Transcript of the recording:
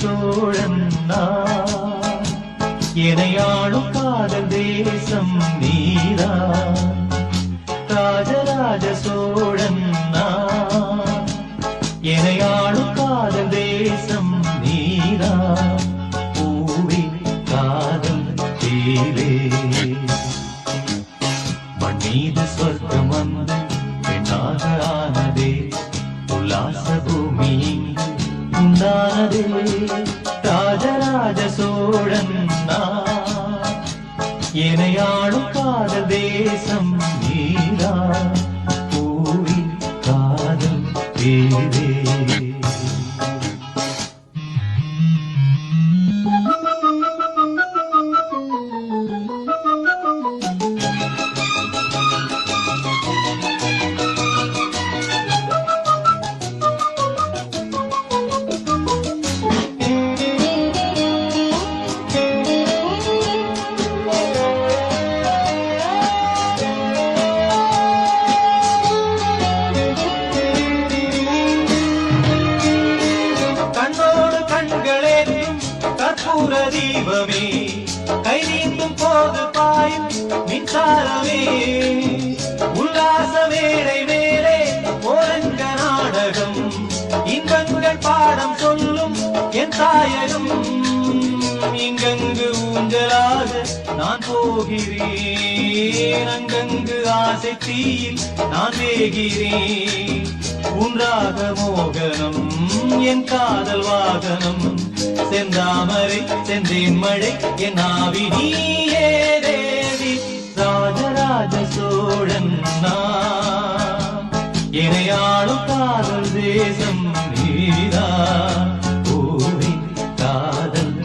சோழன் நான், எனையாளும் காதல் தேசம் நீதான். ராஜராஜ சோழன் நான், எனையாளும் காதல் தேசம் நீதான். பூவே காதல் தேவே மண்ணீது சொர்க்கம் வந்து பெண்ணாக ஆனதே, உல்லாச பூமி இங்கு உண்டானதே. ராஜராஜ சோழன் நான், எனையாளும் காதல் தேசம் நீதான். பூவி காதல் தேவே தீபமே கை நீந்தும் போது பாயும் மின்சாரமே. உல்லாச வேளை மேலே ஓரங்க நாடகம், இன்பங்கள் பாடம் சொல்லும் என் தாயகம். இங்கங்கு ஊஞ்சலாக நான் போகிறேன், அங்கங்கு ஆசை தீயில் நான் வேகிறேன். உன்றாக மோகனம் என் காதல் வாகனம், செந்தாமரை செந்தேன் மழை என் ஆவி நீயே தேவி. ராஜராஜ சோழன் நான், எனையாளும் காதல் தேசம் நீதான். பூவி காதல்